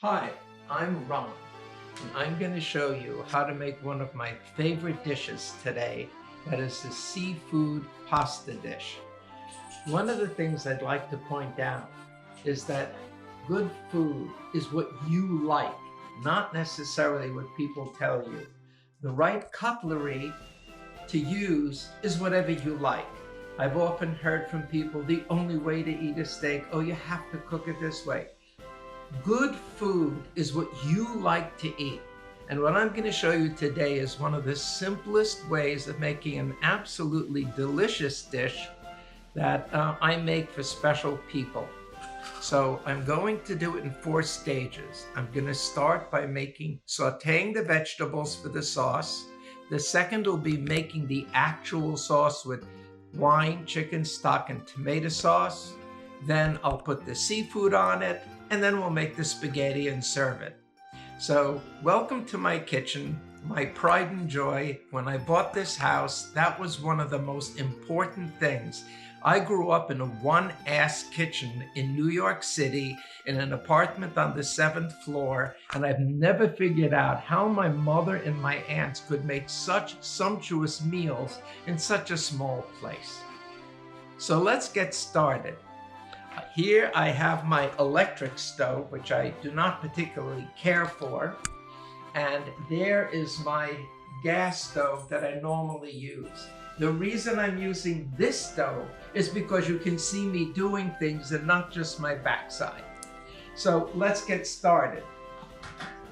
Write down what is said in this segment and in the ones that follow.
Hi, I'm Ron, and I'm going to show you how to make one of my favorite dishes today. That is the seafood pasta dish. One of the things I'd like to point out is that good food is what you like, not necessarily what people tell you. The right cutlery to use is whatever you like. I've often heard from people the only way to eat a steak, oh, you have to cook it this way. Good food is what you like to eat. And what I'm going to show you today is one of the simplest ways of making an absolutely delicious dish that I make for special people. So I'm going to do it in 4 stages. I'm going to start by sauteing the vegetables for the sauce. The second will be making the actual sauce with wine, chicken stock, and tomato sauce. Then I'll put the seafood on it, and then we'll make the spaghetti and serve it. So welcome to my kitchen, my pride and joy. When I bought this house, that was one of the most important things. I grew up in a one-ass kitchen in New York City in an apartment on the 7th floor, and I've never figured out how my mother and my aunts could make such sumptuous meals in such a small place. So let's get started. Here I have my electric stove, which I do not particularly care for, and there is my gas stove that I normally use. The reason I'm using this stove is because you can see me doing things and not just my backside. So let's get started.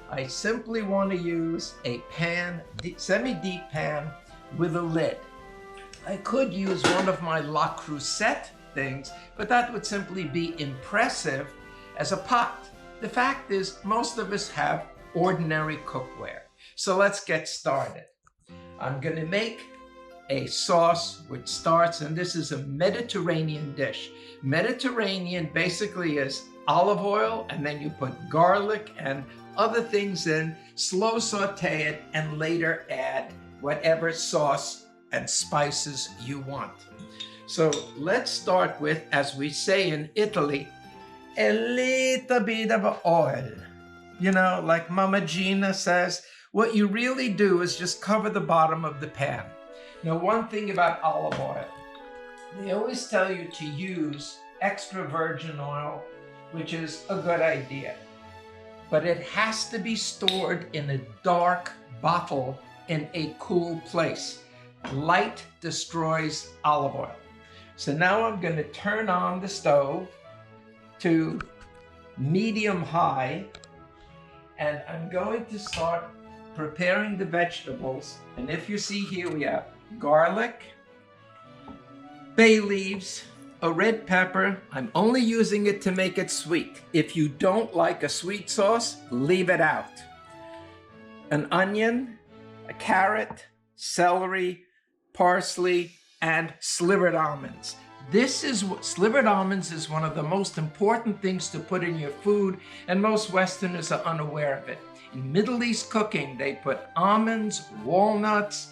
I simply want to use a pan, semi-deep pan with a lid. I could use one of my Le Creuset things, but that would simply be impressive as a pot. The fact is, most of us have ordinary cookware. So let's get started. I'm going to make a sauce which starts, and this is a Mediterranean dish. Mediterranean basically is olive oil, and then you put garlic and other things in, slow saute it, and later add whatever sauce and spices you want. So let's start with, as we say in Italy, a little bit of oil. You know, like Mama Gina says, what you really do is just cover the bottom of the pan. Now, one thing about olive oil, they always tell you to use extra virgin oil, which is a good idea. But it has to be stored in a dark bottle in a cool place. Light destroys olive oil. So now I'm going to turn on the stove to medium high, and I'm going to start preparing the vegetables. And if you see here, we have garlic, bay leaves, a red pepper. I'm only using it to make it sweet. If you don't like a sweet sauce, leave it out. An onion, a carrot, celery, parsley, and slivered almonds. Slivered almonds is one of the most important things to put in your food, and most Westerners are unaware of it. In Middle East cooking, they put almonds, walnuts,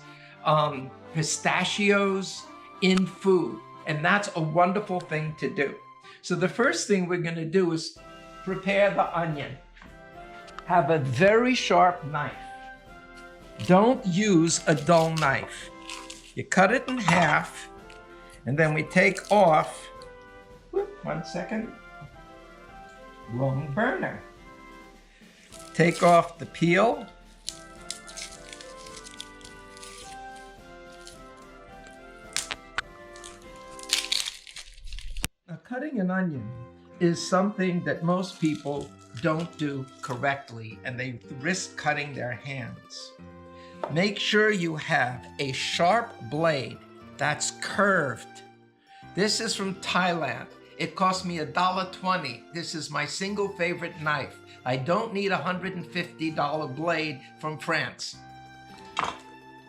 pistachios in food, and that's a wonderful thing to do. So the first thing we're going to do is prepare the onion. Have a very sharp knife. Don't use a dull knife. You cut it in half, and then we take off, 1 second, wrong burner. Take off the peel. Now, cutting an onion is something that most people don't do correctly, and they risk cutting their hands. Make sure you have a sharp blade that's curved. This is from Thailand. It cost me $1.20. This is my single favorite knife. I don't need a $150 blade from France.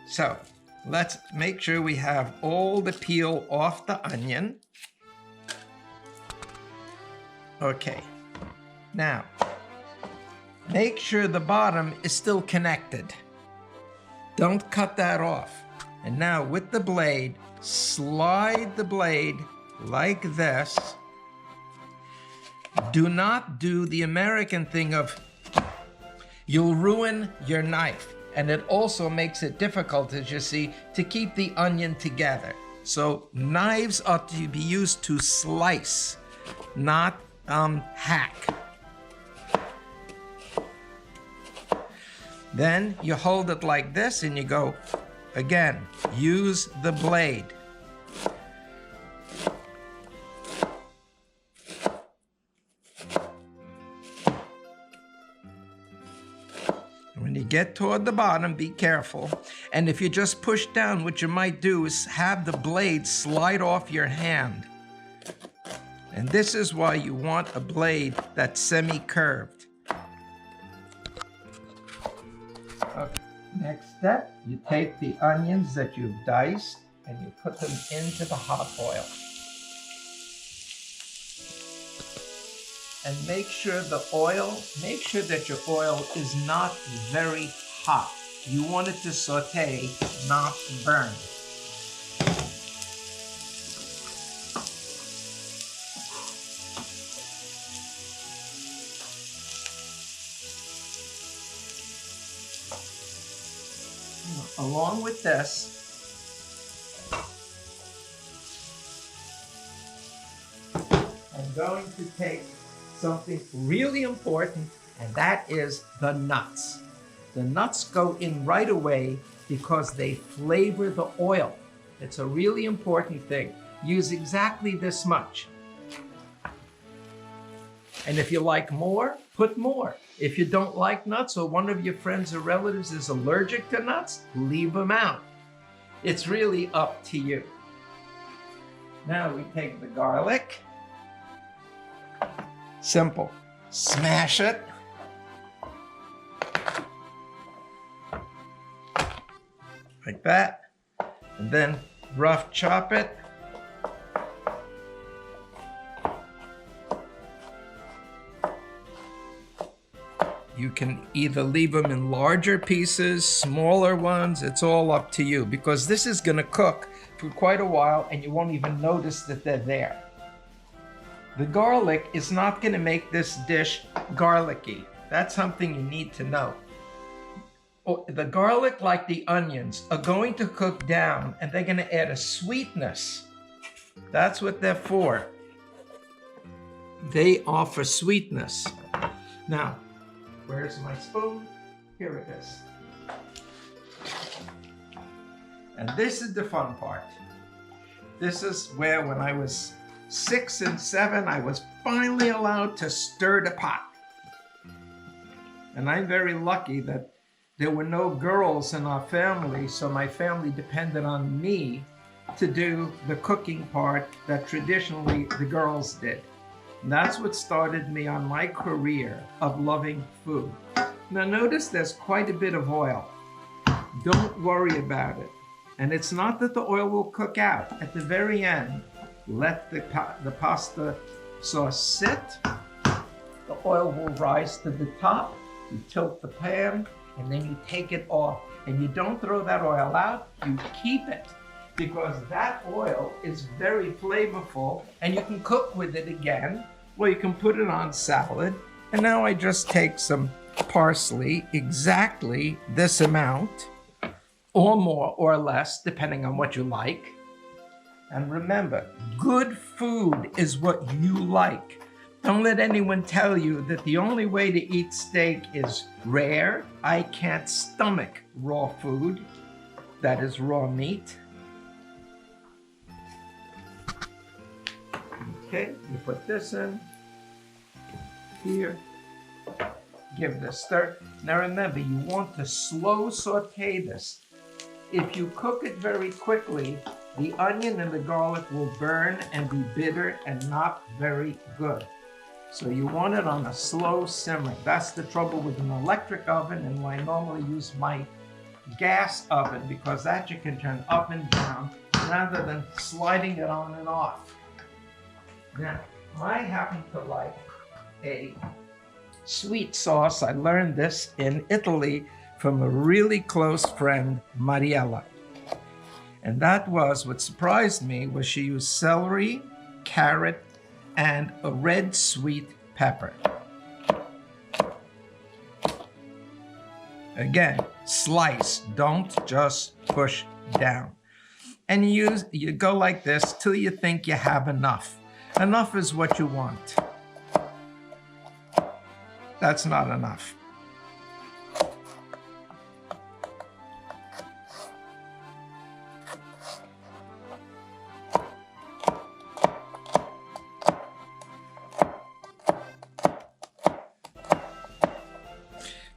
So let's make sure we have all the peel off the onion. Okay, now make sure the bottom is still connected. Don't cut that off. And now with the blade, slide the blade like this. Do not do the American thing of You'll ruin your knife. And it also makes it difficult, as you see, to keep the onion together. So knives ought to be used to slice, not hack. Then you hold it like this and you go, again, use the blade. When you get toward the bottom, be careful. And if you just push down, what you might do is have the blade slide off your hand. And this is why you want a blade that's semi-curved. Okay. Next step, you take the onions that you've diced and you put them into the hot oil. And make sure that your oil is not very hot. You want it to saute, not burn. Along with this, I'm going to take something really important, and that is the nuts. The nuts go in right away because they flavor the oil. It's a really important thing. Use exactly this much. And if you like more, put more. If you don't like nuts, or one of your friends or relatives is allergic to nuts, leave them out. It's really up to you. Now we take the garlic. Simple. Smash it. Like that. And then rough chop it. You can either leave them in larger pieces, smaller ones, it's all up to you, because this is going to cook for quite a while and you won't even notice that they're there. The garlic is not going to make this dish garlicky. That's something you need to know. The garlic, like the onions, are going to cook down and they're going to add a sweetness. That's what they're for. They offer sweetness. Now, where's my spoon? Here it is. And this is the fun part. This is where, when I was 6 and 7, I was finally allowed to stir the pot. And I'm very lucky that there were no girls in our family, so my family depended on me to do the cooking part that traditionally the girls did. And that's what started me on my career of loving food. Now notice there's quite a bit of oil. Don't worry about it. And it's not that the oil will cook out. At the very end, let the pasta sauce sit. The oil will rise to the top. You tilt the pan, and then you take it off. And you don't throw that oil out, you keep it. Because that oil is very flavorful, and you can cook with it again, or you can put it on salad. And now I just take some parsley, exactly this amount, or more or less, depending on what you like. And remember, good food is what you like. Don't let anyone tell you that the only way to eat steak is rare. I can't stomach raw food, that is raw meat. Okay, you put this in here, give this a stir. Now remember, you want to slow saute this. If you cook it very quickly, the onion and the garlic will burn and be bitter and not very good. So you want it on a slow simmer. That's the trouble with an electric oven, and I normally use my gas oven, because that you can turn up and down rather than sliding it on and off. Now, I happen to like a sweet sauce. I learned this in Italy from a really close friend, Mariella. And that was, what surprised me was she used celery, carrot, and a red sweet pepper. Again, slice, don't just push down. And you go like this till you think you have enough. Enough is what you want. That's not enough.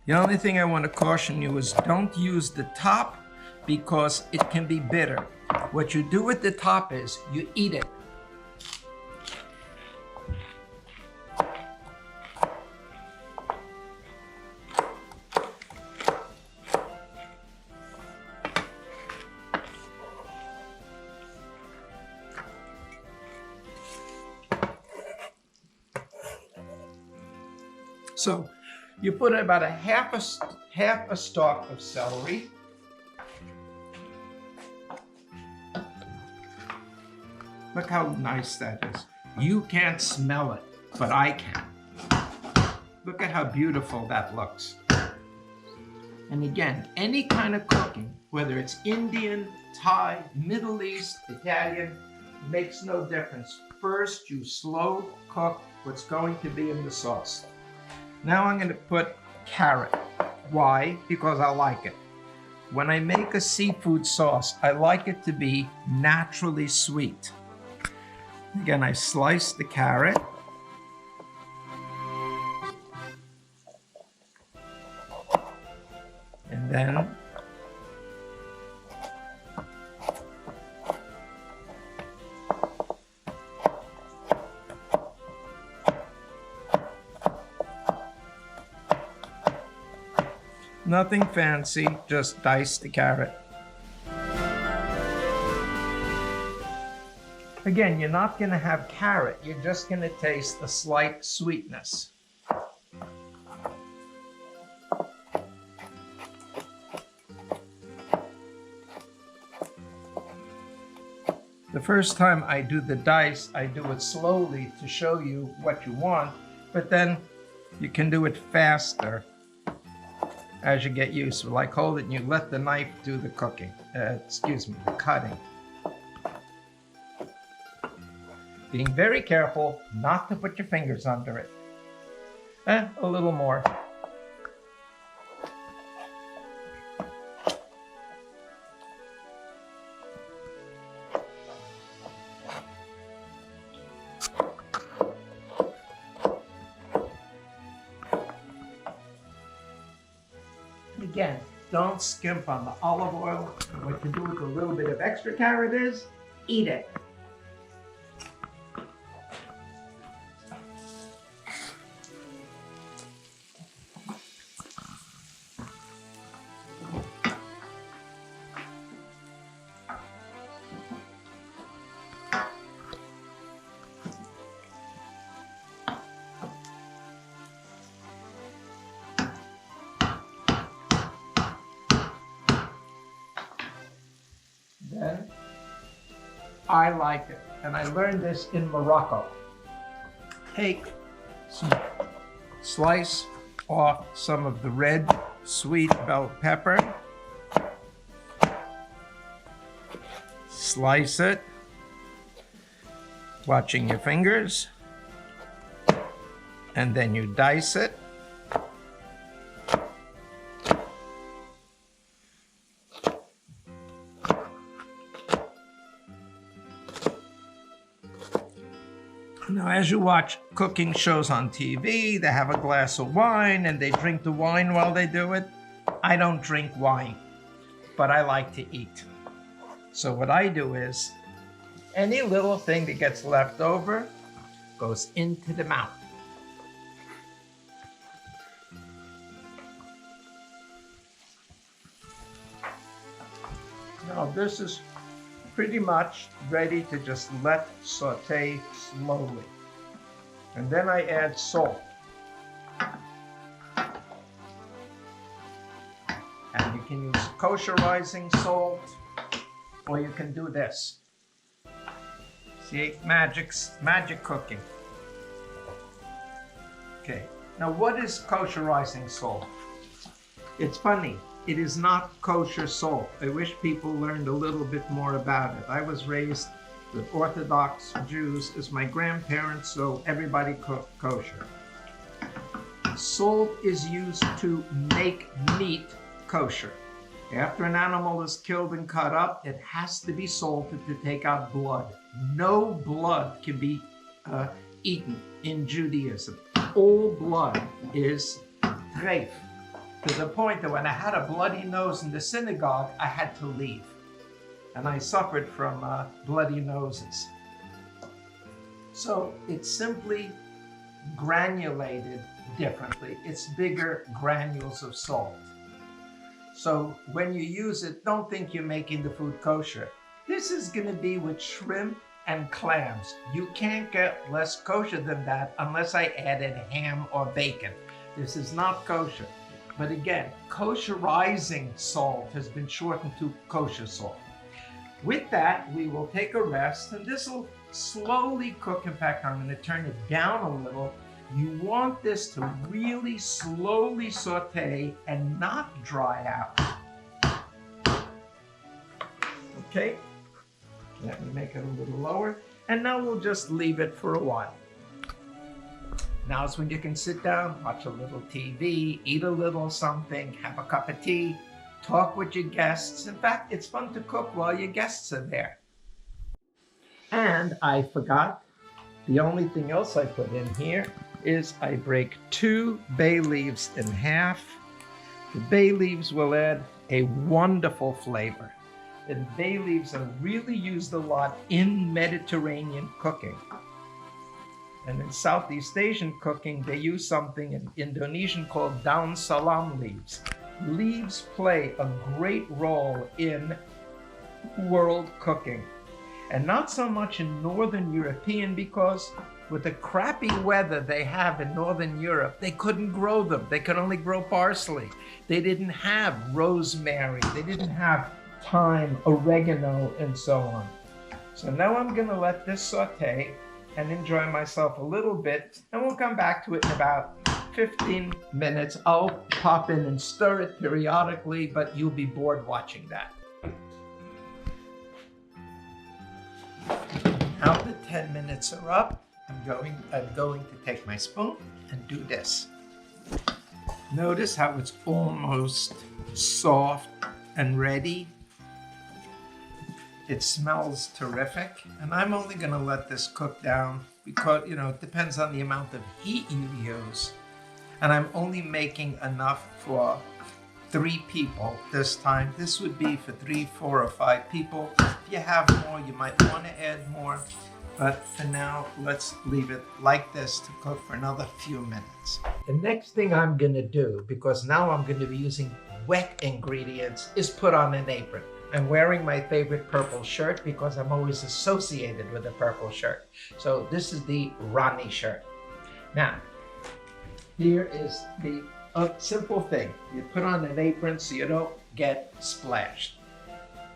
The only thing I want to caution you is don't use the top because it can be bitter. What you do with the top is you eat it. So you put about half a stalk of celery. Look how nice that is. You can't smell it, but I can. Look at how beautiful that looks. And again, any kind of cooking, whether it's Indian, Thai, Middle East, Italian, makes no difference. First, you slow cook what's going to be in the sauce. Now I'm going to put carrot. Why? Because I like it. When I make a seafood sauce, I like it to be naturally sweet. Again, I slice the carrot. And then nothing fancy, just dice the carrot. Again, you're not going to have carrot, you're just going to taste a slight sweetness. The first time I do the dice, I do it slowly to show you what you want, but then you can do it faster as you get used to it. Like hold it and you let the knife do the cooking. The cutting. Being very careful not to put your fingers under it. A little more. Again, don't skimp on the olive oil. And what you do with a little bit of extra carrot is eat it. Then I like it, and I learned this in Morocco. Take some, slice off some of the red sweet bell pepper, slice it, watching your fingers, and then you dice it. Now, as you watch cooking shows on TV, they have a glass of wine and they drink the wine while they do it. I don't drink wine, but I like to eat. So what I do is, any little thing that gets left over goes into the mouth. Now this is pretty much ready to just let saute slowly. And then I add salt. And you can use kosherizing salt, or you can do this. See, magic cooking. Okay, now what is kosherizing salt? It's funny, it is not kosher salt. I wish people learned a little bit more about it. I was raised with Orthodox Jews as my grandparents, so everybody cooked kosher. Salt is used to make meat kosher. After an animal is killed and cut up, it has to be salted to take out blood. No blood can be eaten in Judaism. All blood is treif, to the point that when I had a bloody nose in the synagogue, I had to leave. And I suffered from bloody noses. So it's simply granulated differently. It's bigger granules of salt. So when you use it, don't think you're making the food kosher. This is going to be with shrimp and clams. You can't get less kosher than that unless I added ham or bacon. This is not kosher. But again, kosherizing salt has been shortened to kosher salt. With that, we will take a rest, and this will slowly cook. In fact, I'm going to turn it down a little. You want this to really slowly saute and not dry out. Okay, let me make it a little lower, and now we'll just leave it for a while. Now's when you can sit down, watch a little TV, eat a little something, have a cup of tea, talk with your guests. In fact, it's fun to cook while your guests are there. And I forgot, the only thing else I put in here is I break 2 bay leaves in half. The bay leaves will add a wonderful flavor. And bay leaves are really used a lot in Mediterranean cooking. And in Southeast Asian cooking, they use something in Indonesian called daun salam leaves. Leaves play a great role in world cooking. And not so much in Northern European, because with the crappy weather they have in Northern Europe, they couldn't grow them. They could only grow parsley. They didn't have rosemary. They didn't have thyme, oregano, and so on. So now I'm going to let this saute and enjoy myself a little bit, and we'll come back to it in about 15 minutes. I'll pop in and stir it periodically, but you'll be bored watching that. Now the 10 minutes are up. I'm going to take my spoon and do this. Notice how it's almost soft and ready. It smells terrific, and I'm only going to let this cook down because, it depends on the amount of heat you use. And I'm only making enough for 3 people this time. This would be for 3, 4, or 5 people. If you have more, you might want to add more. But for now, let's leave it like this to cook for another few minutes. The next thing I'm going to do, because now I'm going to be using wet ingredients, is put on an apron. I'm wearing my favorite purple shirt because I'm always associated with a purple shirt. So this is the Rani shirt. Now, here is the simple thing. You put on an apron so you don't get splashed.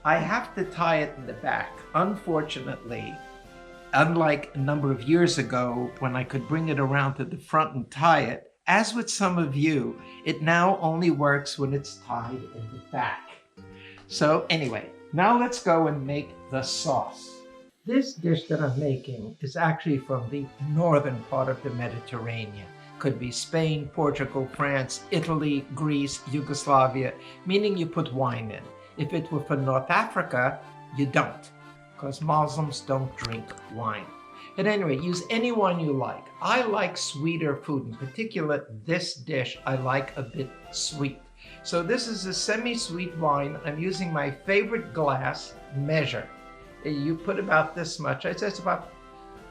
I have to tie it in the back. Unfortunately, unlike a number of years ago when I could bring it around to the front and tie it, as with some of you, it now only works when it's tied in the back. So anyway, now let's go and make the sauce. This dish that I'm making is actually from the northern part of the Mediterranean. Could be Spain, Portugal, France, Italy, Greece, Yugoslavia, meaning you put wine in. If it were for North Africa, you don't, because Muslims don't drink wine. At any rate, use any wine you like. I like sweeter food. In particular, this dish I like a bit sweet. So this is a semi-sweet wine. I'm using my favorite glass measure. You put about this much. I'd say it's about,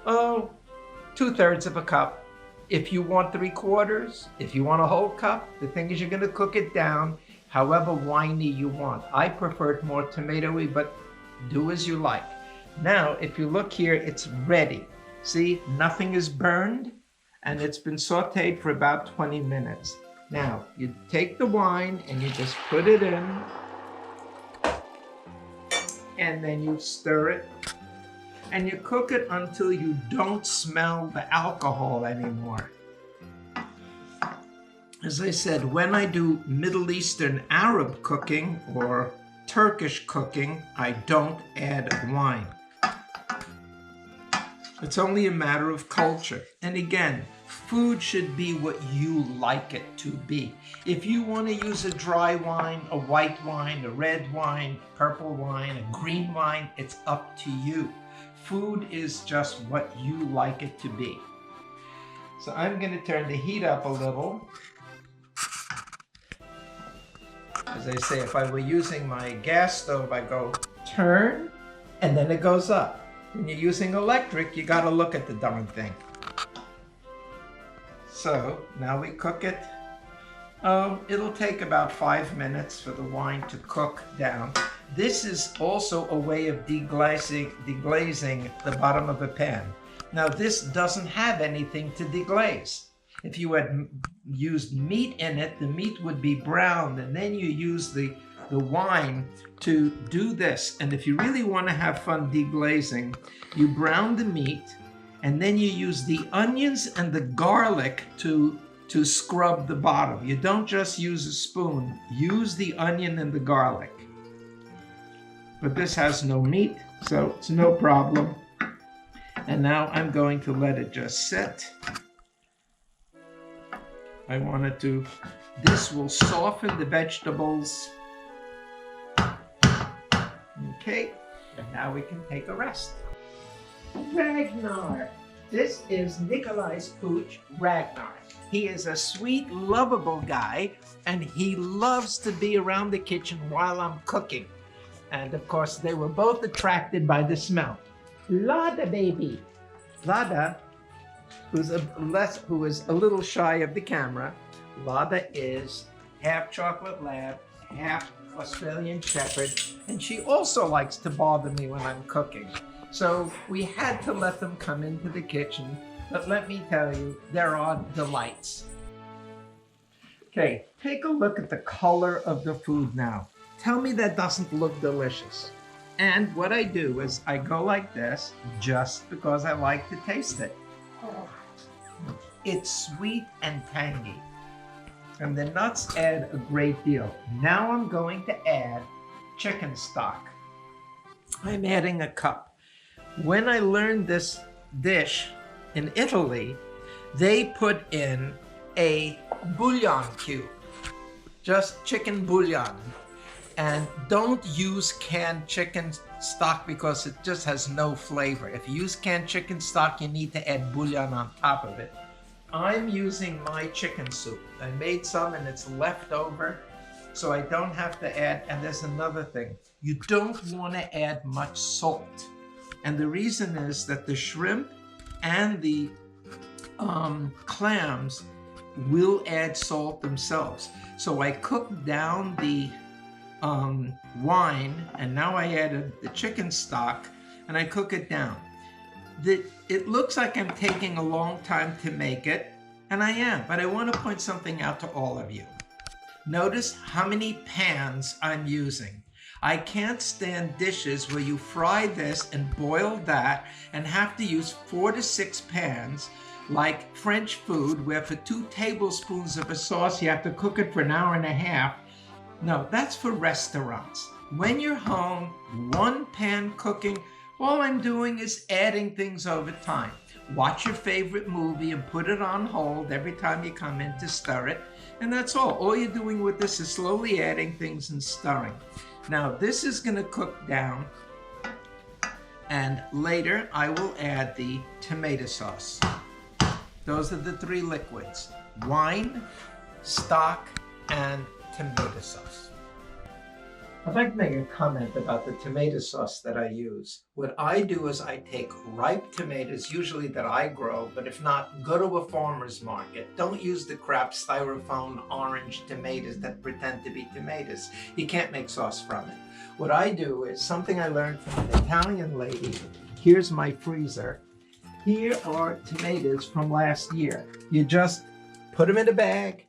2/3 of a cup. If you want 3/4, if you want a whole cup, the thing is you're going to cook it down however winey you want. I prefer it more tomatoey, but do as you like. Now, if you look here, it's ready. See, nothing is burned, and it's been sauteed for about 20 minutes. Now, you take the wine and you just put it in, and then you stir it, and you cook it until you don't smell the alcohol anymore. As I said, when I do Middle Eastern Arab cooking or Turkish cooking, I don't add wine. It's only a matter of culture. And again, food should be what you like it to be. If you want to use a dry wine, a white wine, a red wine, purple wine, a green wine, it's up to you. Food is just what you like it to be. So I'm going to turn the heat up a little. As I say, if I were using my gas stove, I go turn, and then it goes up. When you're using electric, you got to look at the darn thing. So now we cook it. It'll take about 5 minutes for the wine to cook down. This is also a way of deglazing the bottom of a pan. Now this doesn't have anything to deglaze. If you had used meat in it, the meat would be browned, and then you use the wine to do this. And if you really want to have fun deglazing, you brown the meat, and then you use the onions and the garlic to scrub the bottom. You don't just use a spoon. Use the onion and the garlic. But this has no meat, so it's no problem. And now I'm going to let it just sit. I want it to, this will soften the vegetables. Okay, and now we can take a rest. Ragnar. This is Nikolai's pooch, Ragnar. He is a sweet, lovable guy, and he loves to be around the kitchen while I'm cooking. And of course, they were both attracted by the smell. Lada, baby. Lada, who is a little shy of the camera. Lada is half chocolate lab, half Australian Shepherd, and she also likes to bother me when I'm cooking. So we had to let them come into the kitchen, but let me tell you, there are delights. Okay, take a look at the color of the food now. Tell me that doesn't look delicious. And what I do is I go like this just because I like to taste it. It's sweet and tangy. And the nuts add a great deal. Now I'm going to add chicken stock. I'm adding a cup. When I learned this dish in Italy, they put in a bouillon cube, just chicken bouillon. And don't use canned chicken stock because it just has no flavor. If you use canned chicken stock, you need to add bouillon on top of it. I'm using my chicken soup. I made some and it's left over, so I don't have to add. And there's another thing. You don't want to add much salt. And the reason is that the shrimp and the clams will add salt themselves. So I cooked down the wine, and now I added the chicken stock, and I cook it down. It looks like I'm taking a long time to make it, and I am, but I want to point something out to all of you. Notice how many pans I'm using. I can't stand dishes where you fry this and boil that and have to use 4 to 6 pans, like French food, where for 2 tablespoons of a sauce you have to cook it for an hour and a half. No, that's for restaurants. When you're home, 1 pan cooking, all I'm doing is adding things over time. Watch your favorite movie and put it on hold every time you come in to stir it. And that's all. All you're doing with this is slowly adding things and stirring. Now this is going to cook down. And later I will add the tomato sauce. Those are the 3 liquids: wine, stock, and tomato sauce. I'd like to make a comment about the tomato sauce that I use. What I do is I take ripe tomatoes, usually that I grow, but if not, go to a farmer's market. Don't use the crap styrofoam orange tomatoes that pretend to be tomatoes. You can't make sauce from it. What I do is something I learned from an Italian lady. Here's my freezer. Here are tomatoes from last year. You just put them in a bag,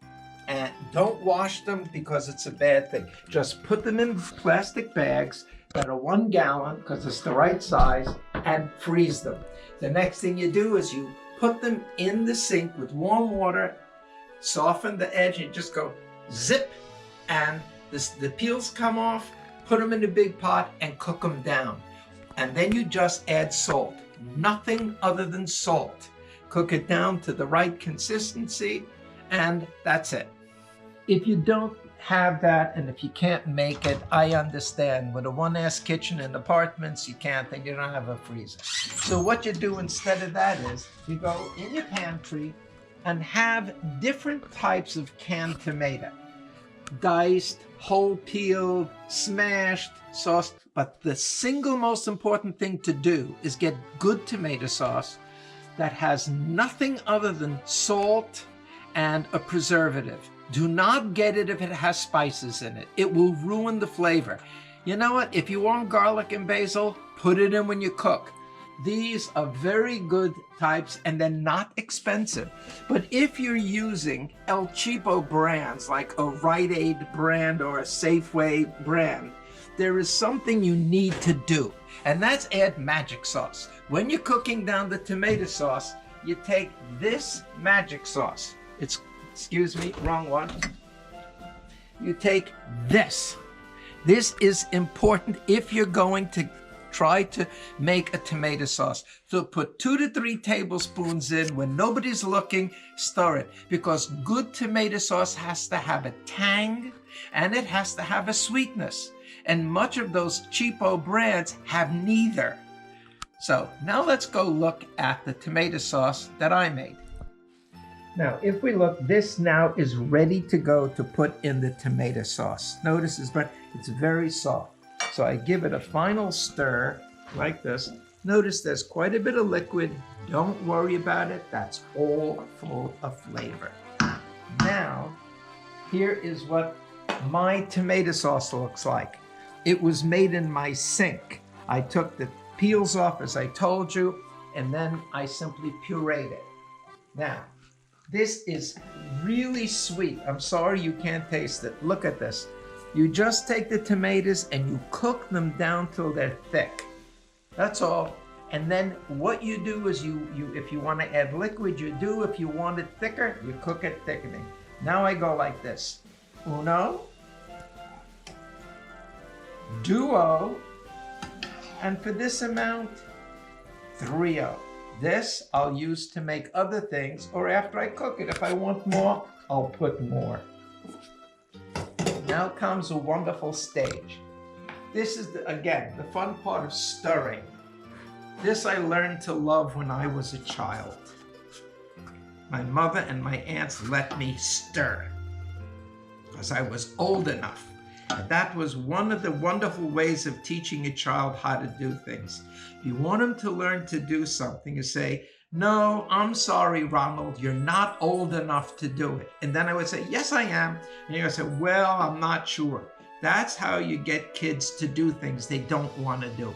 and don't wash them because it's a bad thing. Just put them in plastic bags that are 1 gallon because it's the right size, and freeze them. The next thing you do is you put them in the sink with warm water, soften the edge, and just go zip, and the peels come off, put them in a big pot and cook them down. And then you just add salt, nothing other than salt. Cook it down to the right consistency, and that's it. If you don't have that, and if you can't make it, I understand. With a one-ass kitchen in apartments, you can't, and you don't have a freezer. So what you do instead of that is you go in your pantry and have different types of canned tomato. Diced, whole peeled, smashed, sauced. But the single most important thing to do is get good tomato sauce that has nothing other than salt and a preservative. Do not get it if it has spices in it. It will ruin the flavor. You know what? If you want garlic and basil, put it in when you cook. These are very good types, and they're not expensive. But if you're using El Cheapo brands, like a Rite Aid brand or a Safeway brand, there is something you need to do, and that's add magic sauce. When you're cooking down the tomato sauce, you take this magic sauce. It's, excuse me, wrong one. You take this. This is important if you're going to try to make a tomato sauce. So put 2 to 3 tablespoons in. When nobody's looking, stir it, because good tomato sauce has to have a tang and it has to have a sweetness. And much of those cheapo brands have neither. So now let's go look at the tomato sauce that I made. Now, if we look, this now is ready to go to put in the tomato sauce. Notice it's very soft. So I give it a final stir like this. Notice there's quite a bit of liquid. Don't worry about it. That's all full of flavor. Now, here is what my tomato sauce looks like. It was made in my sink. I took the peels off, as I told you, and then I simply pureed it. Now, this is really sweet. I'm sorry you can't taste it. Look at this. You just take the tomatoes and you cook them down till they're thick. That's all. And then what you do is you if you want to add liquid, you do. If you want it thicker, you cook it thickening. Now I go like this. Uno, duo, and for this amount, trio. This I'll use to make other things, or after I cook it. If I want more, I'll put more. Now comes a wonderful stage. This is, again, the fun part of stirring. This I learned to love when I was a child. My mother and my aunts let me stir because I was old enough. And that was one of the wonderful ways of teaching a child how to do things. If you want them to learn to do something, you say, "No, I'm sorry, Ronald, you're not old enough to do it." And then I would say, "Yes, I am." And you would say, "Well, I'm not sure." That's how you get kids to do things they don't want to do.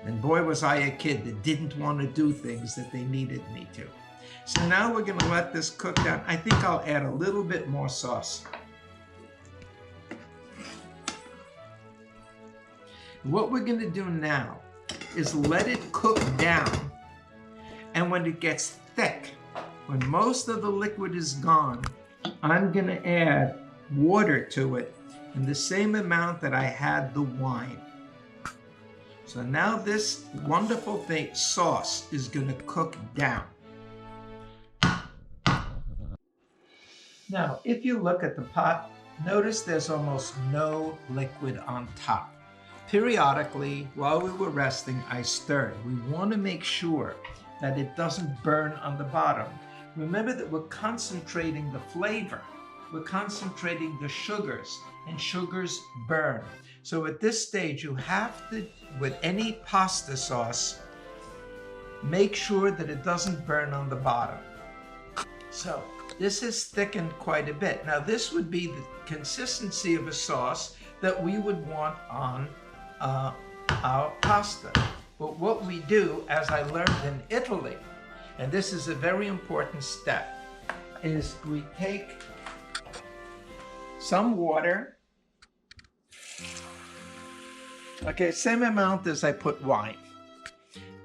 And boy, was I a kid that didn't want to do things that they needed me to. So now we're going to let this cook down. I think I'll add a little bit more sauce. What we're going to do now is let it cook down. And when it gets thick, when most of the liquid is gone, I'm going to add water to it in the same amount that I had the wine. So now this wonderful thing, sauce, is going to cook down. Now, if you look at the pot, notice there's almost no liquid on top. Periodically, while we were resting, I stirred. We want to make sure that it doesn't burn on the bottom. Remember that we're concentrating the flavor. We're concentrating the sugars, and sugars burn. So at this stage, you have to, with any pasta sauce, make sure that it doesn't burn on the bottom. So this has thickened quite a bit. Now this would be the consistency of a sauce that we would want on our pasta. But what we do, as I learned in Italy, and this is a very important step, is we take some water, okay, same amount as I put wine.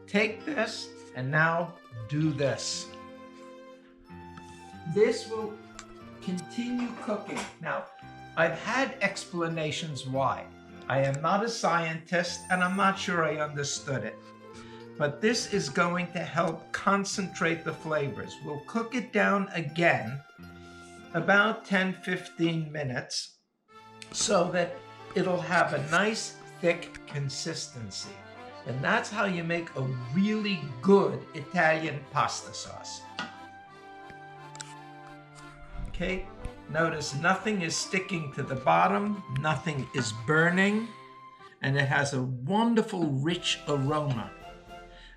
Take this and now do this. This will continue cooking. Now, I've had explanations why. I am not a scientist and I'm not sure I understood it. But this is going to help concentrate the flavors. We'll cook it down again about 10-15 minutes so that it'll have a nice thick consistency. And that's how you make a really good Italian pasta sauce. Okay, notice nothing is sticking to the bottom, nothing is burning, and it has a wonderful rich aroma.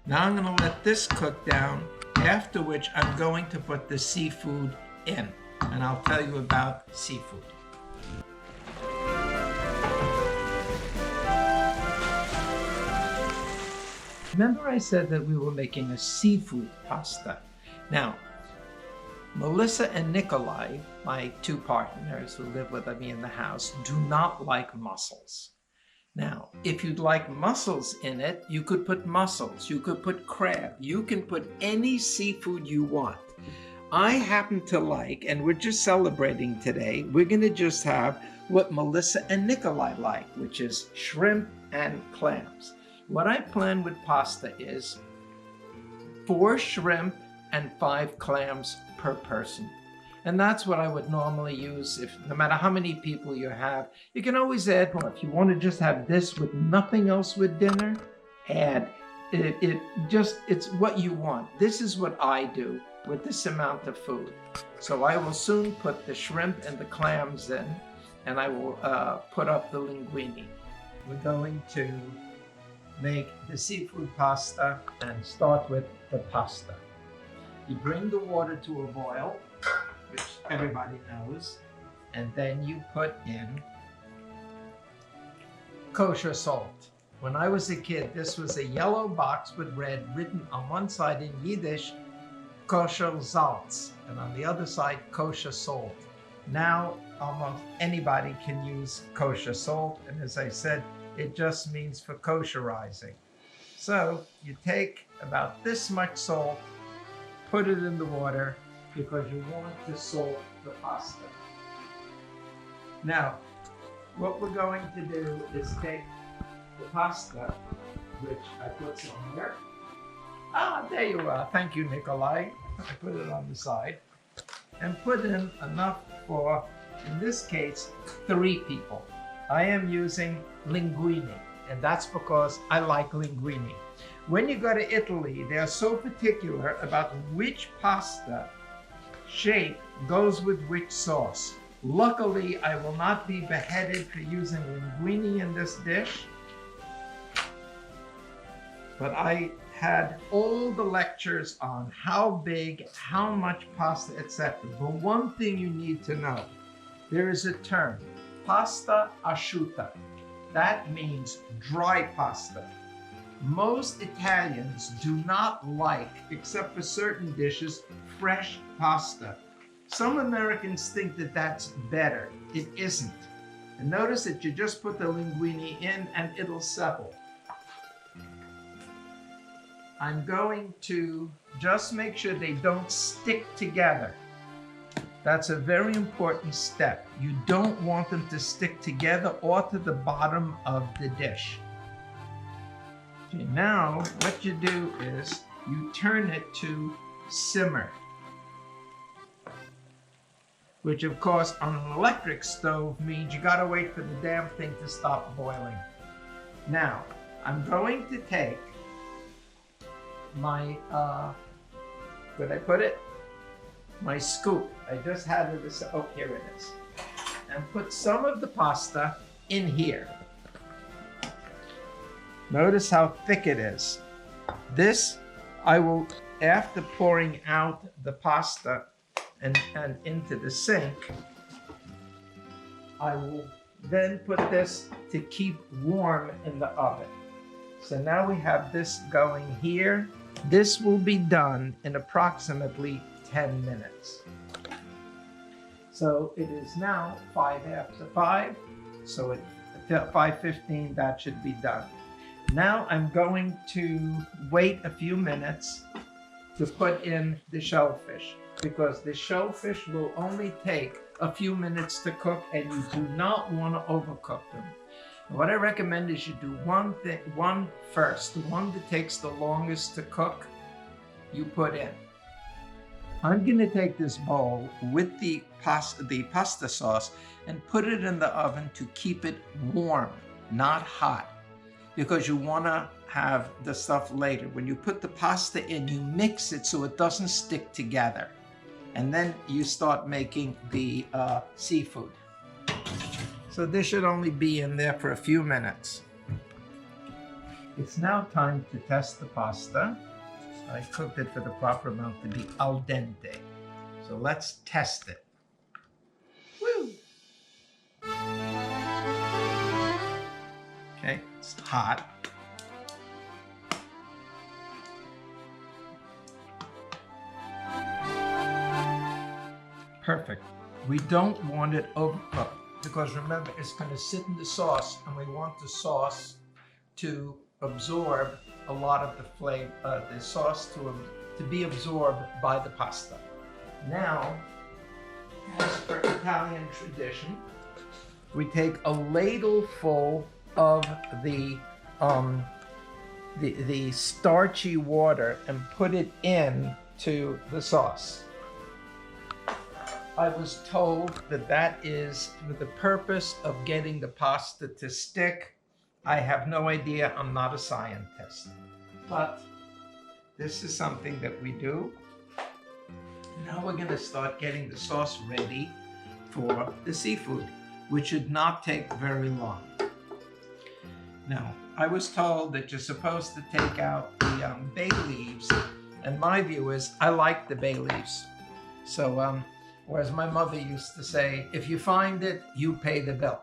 Now I'm going to let this cook down, after which I'm going to put the seafood in, and I'll tell you about seafood. Remember I said that we were making a seafood pasta. Now, Melissa and Nikolai, my two partners who live with me in the house, do not like mussels. Now, if you'd like mussels in it, you could put mussels, you could put crab, you can put any seafood you want. I happen to like, and we're just celebrating today, we're going to just have what Melissa and Nikolai like, which is shrimp and clams. What I plan with pasta is 4 shrimp and 5 clams per person. And that's what I would normally use if, no matter how many people you have. You can always add more. If you want to just have this with nothing else with dinner, add. It's what you want. This is what I do with this amount of food. So I will soon put the shrimp and the clams in, and I will put up the linguine. We're going to make the seafood pasta and start with the pasta. You bring the water to a boil, which everybody knows, and then you put in kosher salt. When I was a kid, this was a yellow box with red written on one side in Yiddish, kosher Salz, and on the other side, kosher salt. Now, almost anybody can use kosher salt, and as I said, it just means for kosherizing. So you take about this much salt, put it in the water because you want to salt the pasta. Now, what we're going to do is take the pasta, which I put somewhere. Ah, there you are. Thank you, Nikolai. I put it on the side. And put in enough for, in this case, 3 people. I am using linguine, and that's because I like linguine. When you go to Italy, they are so particular about which pasta shape goes with which sauce. Luckily, I will not be beheaded for using linguine in this dish, but I had all the lectures on how big, how much pasta, etc. But one thing you need to know, there is a term, pasta asciutta. That means dry pasta. Most Italians do not like, except for certain dishes, fresh pasta. Some Americans think that that's better. It isn't. And notice that you just put the linguine in and it'll settle. I'm going to just make sure they don't stick together. That's a very important step. You don't want them to stick together or to the bottom of the dish. Okay, now what you do is you turn it to simmer, which of course on an electric stove means you gotta wait for the damn thing to stop boiling. Now, I'm going to take my, where'd I put it? My scoop. I just had it, oh, here it is. And put some of the pasta in here. Notice how thick it is. This, I will, after pouring out the pasta and into the sink, I will then put this to keep warm in the oven. So now we have this going here. This will be done in approximately 10 minutes. So it is now 5 after 5. So at 5:15 that should be done. Now I'm going to wait a few minutes to put in the shellfish. because the shellfish will only take a few minutes to cook, and you do not want to overcook them. What I recommend is you do one first. The one that takes the longest to cook, you put in. I'm going to take this bowl with the pasta sauce and put it in the oven to keep it warm, not hot, because you want to have the stuff later. When you put the pasta in, you mix it so it doesn't stick together. And then you start making the seafood. So this should only be in there for a few minutes. It's now time to test the pasta. I cooked it for the proper amount to be al dente. So let's test it. Woo! Okay, it's hot. Perfect. We don't want it overcooked, because remember, it's going to sit in the sauce, and we want the sauce to absorb a lot of the flavor, the sauce to be absorbed by the pasta. Now, as per Italian tradition, we take a ladle full of the starchy water and put it into the sauce. I was told that that is for the purpose of getting the pasta to stick. I have no idea, I'm not a scientist. But this is something that we do. Now we're going to start getting the sauce ready for the seafood, which should not take very long. Now, I was told that you're supposed to take out the bay leaves, and my view is I like the bay leaves. So, whereas my mother used to say, if you find it, you pay the bill.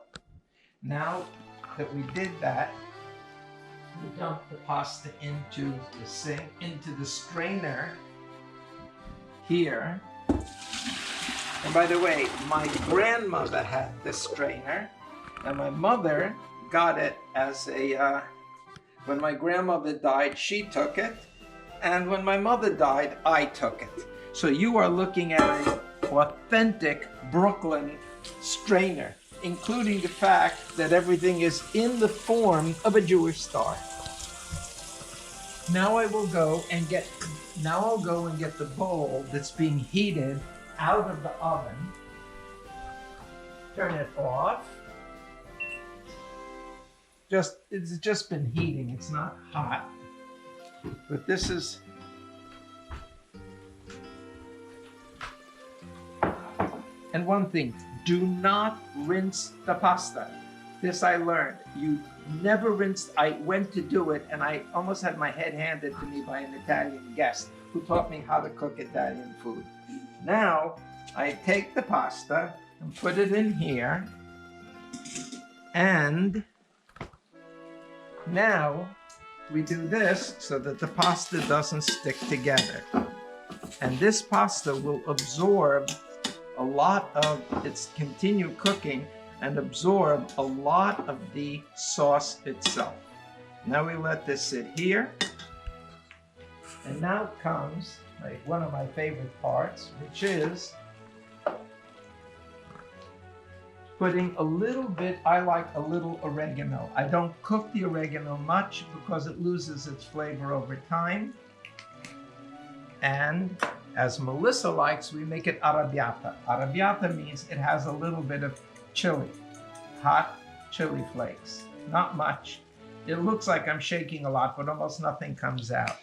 Now that we did that, we dumped the pasta into the sink, into the strainer here. And by the way, my grandmother had this strainer, and my mother got it as a, when my grandmother died, she took it, and when my mother died, I took it. So you are looking at an authentic Brooklyn strainer, including the fact that everything is in the form of a Jewish star. Now I'll go and get the bowl that's being heated out of the oven. Turn it off. It's just been heating, it's not hot. But this is and one thing, do not rinse the pasta. This I learned. You never rinse. I went to do it and I almost had my head handed to me by an Italian guest who taught me how to cook Italian food. Now, I take the pasta and put it in here. And now we do this so that the pasta doesn't stick together. And this pasta will absorb a lot of its continued cooking and absorb a lot of the sauce itself. Now we let this sit here. And now comes one of my favorite parts, which is putting a little bit, I like a little oregano. I don't cook the oregano much because it loses its flavor over time. And as Melissa likes, we make it arrabbiata. Arrabbiata means it has a little bit of chili, hot chili flakes. Not much. It looks like I'm shaking a lot, but almost nothing comes out.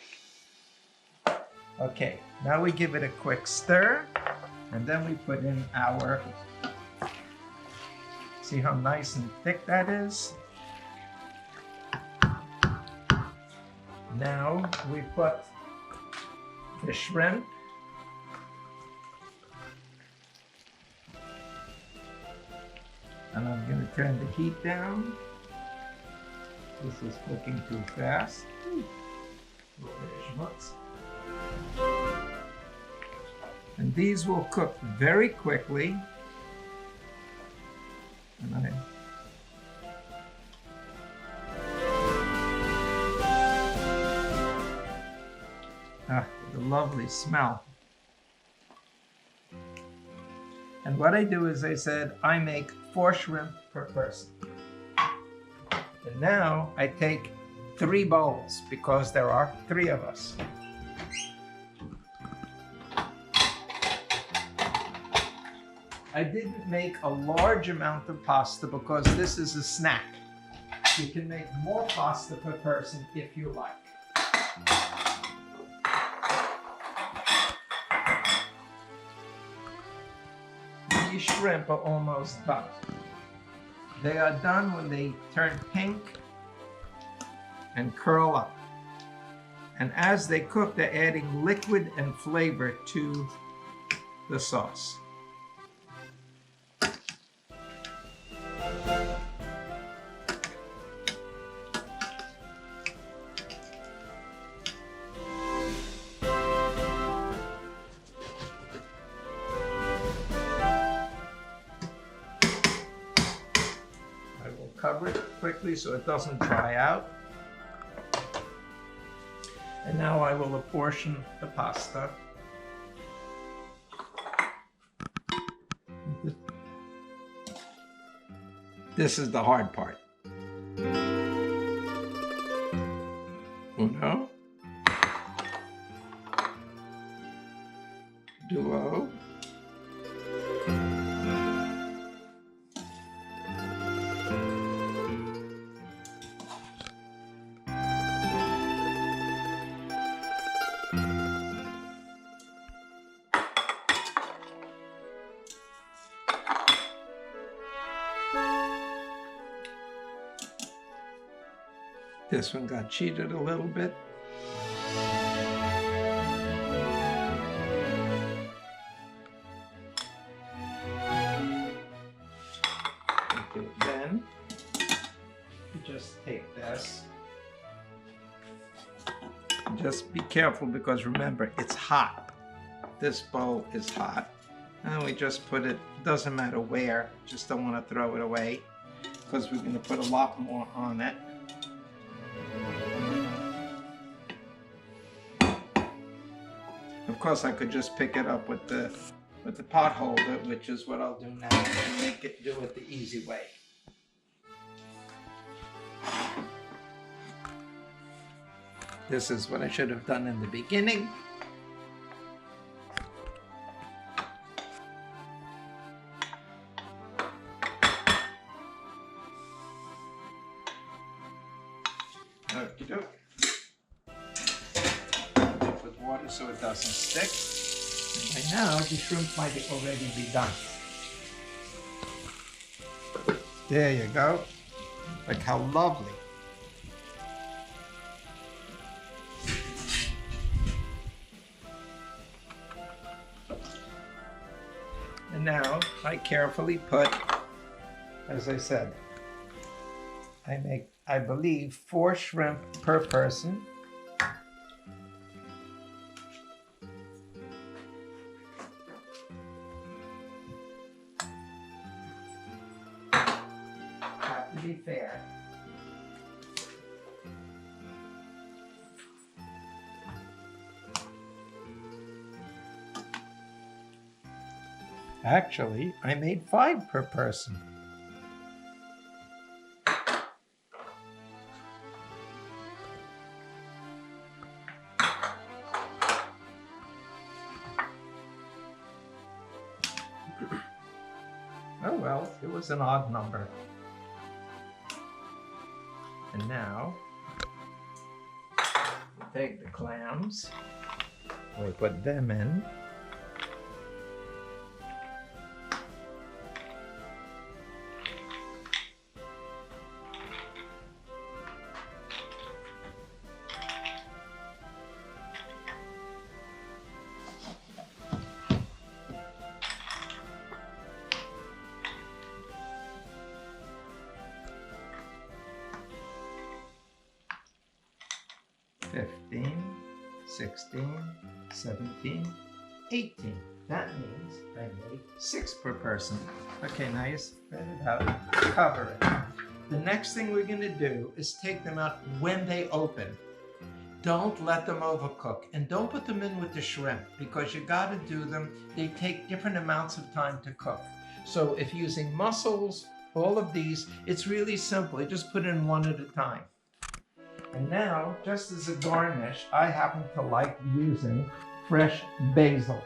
Okay, now we give it a quick stir, and then we put in our, see how nice and thick that is? Now we put the shrimp. And I'm going to turn the heat down. This is cooking too fast. And these will cook very quickly. And the lovely smell. And what I do is I said, I make 4 shrimp per person. And now I take 3 bowls because there are 3 of us. I didn't make a large amount of pasta because this is a snack. You can make more pasta per person if you like. These shrimp are almost done. They are done when they turn pink and curl up. And as they cook, they're adding liquid and flavor to the sauce. Cover it quickly so it doesn't dry out. And now I will apportion the pasta. This is the hard part. Uno. Duo. This one got cheated a little bit. Okay, then you just take this. Just be careful because remember, it's hot. This bowl is hot. And we just put it, doesn't matter where, just don't want to throw it away because we're going to put a lot more on it. Of course, I could just pick it up with the pot holder, which is what I'll do now, and do it the easy way. This is what I should have done in the beginning. Okey-doke. With water so it doesn't stick. And by now the shrimp might already be done. There you go. Look how lovely. And now I carefully put, as I said, I make, I believe, 4 shrimp per person. Have to be fair. Actually, I made 5 per person. Oh well, it was an odd number. And now, we take the clams, we put them in. $15, $16, $17, $18. That means I made 6 per person. Okay, now you spread it out, cover it. The next thing we're going to do is take them out when they open. Don't let them overcook, and don't put them in with the shrimp because you got to do them. They take different amounts of time to cook. So if you're using mussels, all of these, it's really simple. You just put in one at a time. And now, just as a garnish, I happen to like using fresh basil.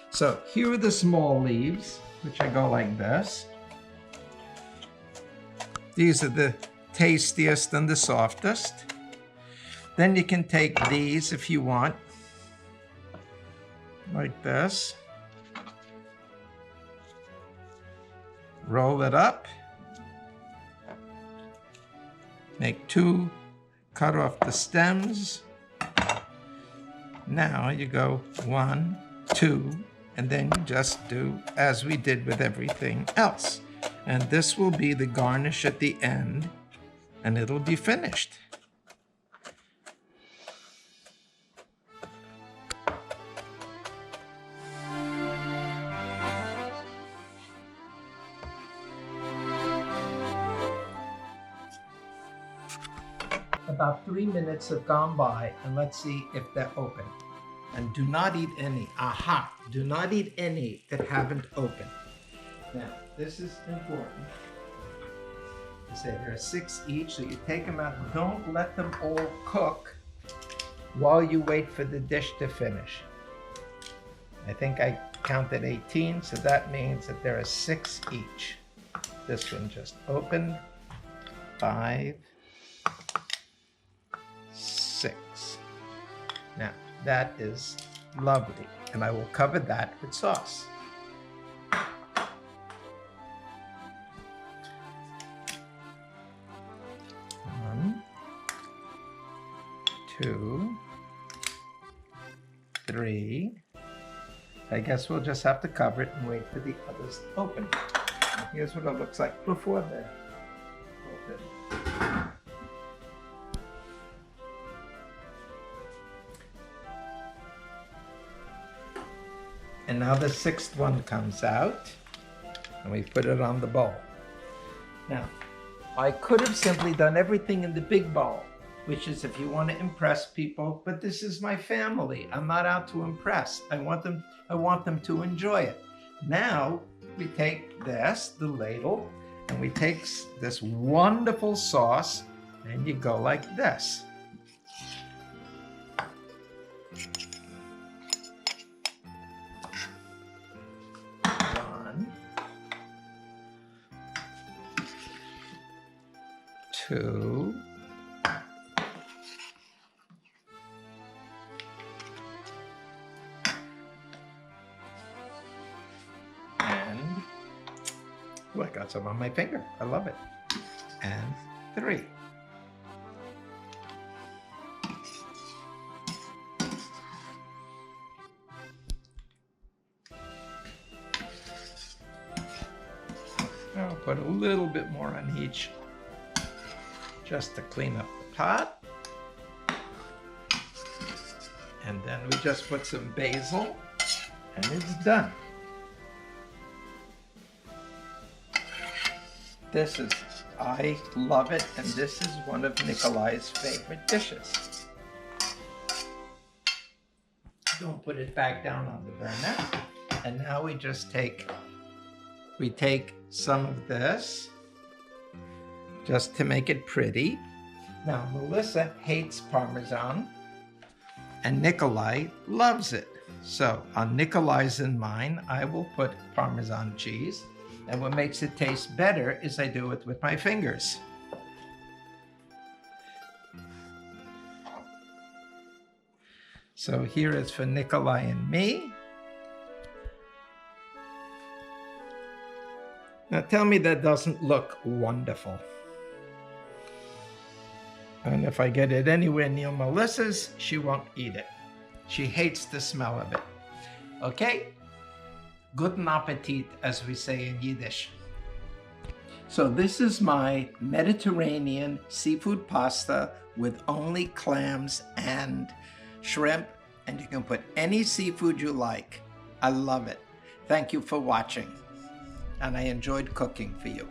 So here are the small leaves, which I go like this. These are the tastiest and the softest. Then you can take these if you want, like this. Roll it up. Make two, cut off the stems. Now you go 1, 2, and then you just do as we did with everything else. And this will be the garnish at the end, and it'll be finished. About 3 minutes have gone by, and let's see if they're open. And do not eat any. Aha! Do not eat any that haven't opened. Now, this is important. You say there are 6 each, so you take them out. Don't let them all cook while you wait for the dish to finish. I think I counted 18, so that means that there are 6 each. This one just opened. 5, 6. Now, that is lovely, and I will cover that with sauce. 1, 2, 3. I guess we'll just have to cover it and wait for the others to open. Here's what it looks like before they're open. And now the 6th one comes out, and we put it on the bowl. Now, I could have simply done everything in the big bowl, which is if you want to impress people, but this is my family. I'm not out to impress. I want them to enjoy it. Now, we take this, the ladle, and we take this wonderful sauce, and you go like this. 1, 2, and oh, I got some on my finger. I love it. And 3. I'll put a little bit more on each just to clean up the pot. And then we just put some basil, and it's done. I love it, and this is one of Nikolai's favorite dishes. Don't put it back down on the burner. And now we just take some of this just to make it pretty. Now, Melissa hates Parmesan, and Nikolai loves it. So on Nikolai's and mine, I will put Parmesan cheese. And what makes it taste better is I do it with my fingers. So here is for Nikolai and me. Now tell me that doesn't look wonderful. And if I get it anywhere near Melissa's, she won't eat it. She hates the smell of it. Okay? Guten Appetit, as we say in Yiddish. So this is my Mediterranean seafood pasta with only clams and shrimp, and you can put any seafood you like. I love it. Thank you for watching, and I enjoyed cooking for you.